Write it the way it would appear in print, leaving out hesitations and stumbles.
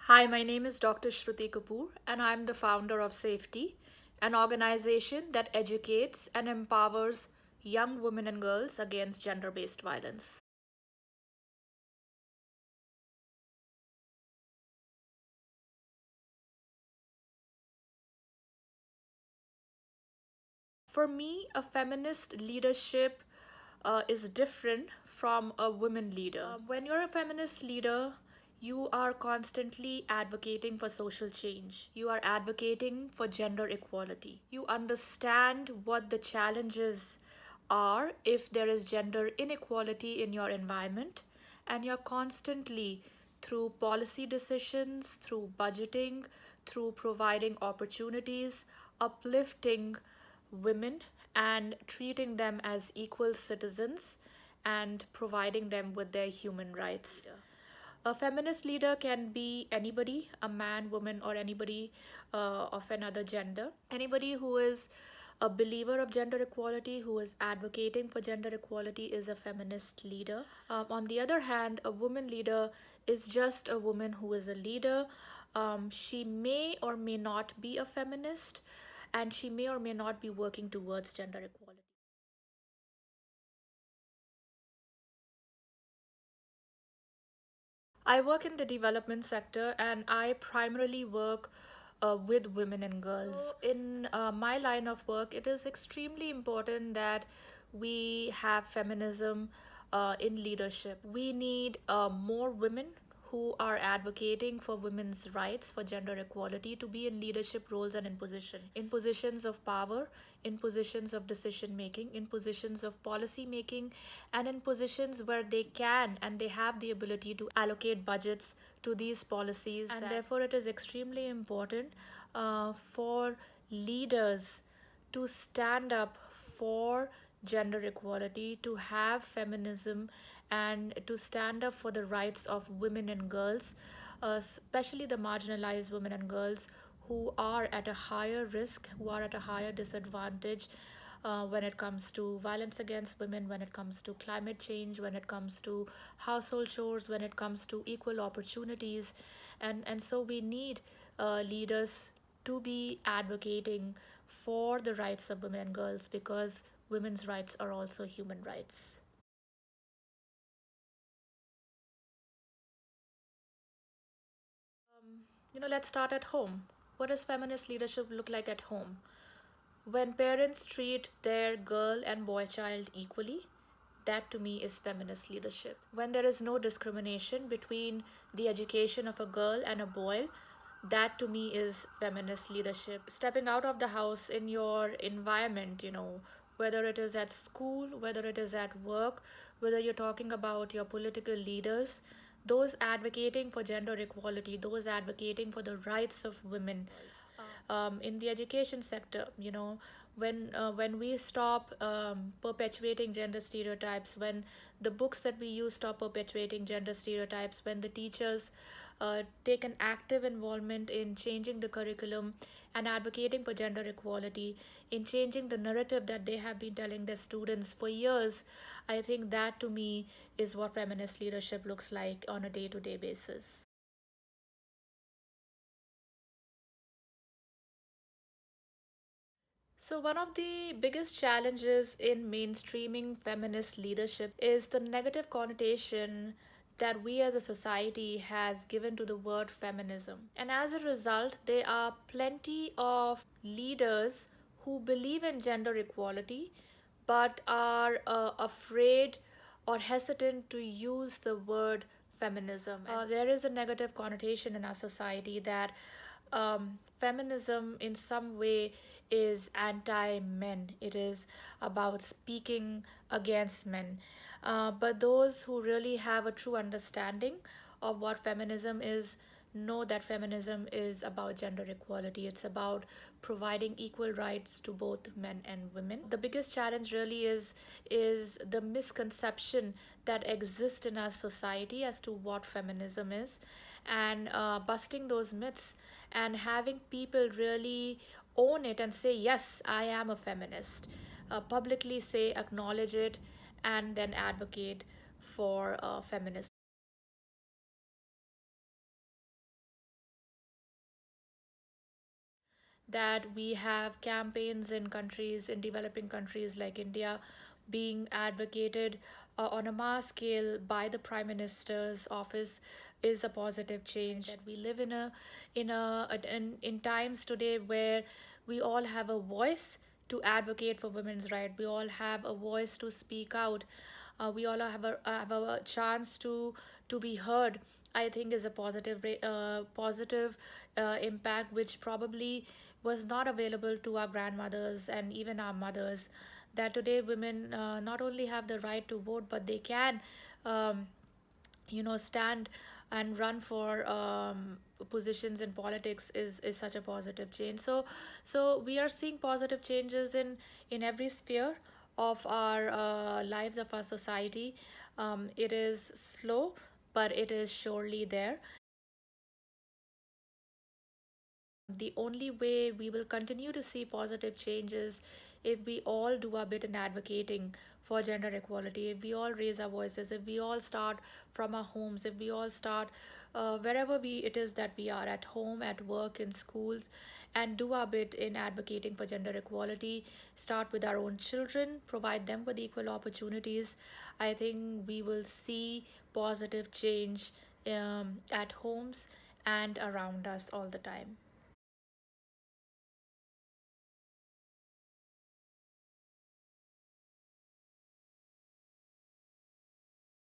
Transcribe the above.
Hi, my name is Dr. Shruti Kapoor, and I'm the founder of Safety, an organization that educates and empowers young women and girls against gender based violence. For me, a feminist leadership is different from a women leader. When you're a feminist leader, you are constantly advocating for social change. You are advocating for gender equality. You understand what the challenges are if there is gender inequality in your environment, and you're constantly, through policy decisions, through budgeting, through providing opportunities, uplifting women and treating them as equal citizens and providing them with their human rights. A feminist leader can be anybody, a man, woman, or anybody of another gender. Anybody who is a believer of gender equality, who is advocating for gender equality, is a feminist leader. On the other hand, a woman leader is just a woman who is a leader. She may or may not be a feminist, and she may or may not be working towards gender equality. I work in the development sector and I primarily work with women and girls. So in my line of work, it is extremely important that we have feminism in leadership. We need more women who are advocating for women's rights, for gender equality, to be in leadership roles and in positions of power, in positions of decision making, in positions of policy making, and in positions where they can and they have the ability to allocate budgets to these policies. And therefore, it is extremely important for leaders to stand up for gender equality, to have feminism, and to stand up for the rights of women and girls, especially the marginalized women and girls who are at a higher risk, who are at a higher disadvantage when it comes to violence against women, when it comes to climate change, when it comes to household chores, when it comes to equal opportunities. And so we need leaders to be advocating for the rights of women and girls because women's rights are also human rights. Let's start at home. What does feminist leadership look like at home? When parents treat their girl and boy child equally, that to me is feminist leadership. When there is no discrimination between the education of a girl and a boy, that to me is feminist leadership. Stepping out of the house in your environment, whether it is at school, whether it is at work, whether you're talking about your political leaders, those advocating for gender equality, those advocating for the rights of women, in the education sector, when we stop perpetuating gender stereotypes, when the books that we use stop perpetuating gender stereotypes, when the teachers take an active involvement in changing the curriculum and advocating for gender equality, in changing the narrative that they have been telling their students for years, I think that to me is what feminist leadership looks like on a day to day basis. So, one of the biggest challenges in mainstreaming feminist leadership is the negative connotation that we as a society has given to the word feminism. And as a result, there are plenty of leaders who believe in gender equality but are afraid or hesitant to use the word feminism. There is a negative connotation in our society that feminism in some way is anti men, it is about speaking against men. But those who really have a true understanding of what feminism is know that feminism is about gender equality. It's about providing equal rights to both men and women. The biggest challenge really is the misconception that exists in our society as to what feminism is, and busting those myths and having people really own it and say, yes, I am a feminist. Publicly say, acknowledge it, and then advocate for feminism. that we have campaigns in countries, in developing countries like India, being advocated on a mass scale by the Prime Minister's office is a positive change. That we live in times today where we all have a voice to advocate for women's right. We all have a voice to speak out. We all have a chance to be heard. I think is a positive impact which probably was not available to our grandmothers and even our mothers. That today women not only have the right to vote, but they can um, stand and run for positions in politics is such a positive change. So we are seeing positive changes in every sphere of our lives, of our society. It is slow, but it is surely there. The only way we will continue to see positive changes if we all do our bit in advocating for gender equality, if we all raise our voices, if we all start from our homes, if we all start wherever it is that we are, at home, at work, in schools, and do our bit in advocating for gender equality. Start with our own children, provide them with equal opportunities. I think we will see positive change at homes and around us all the time.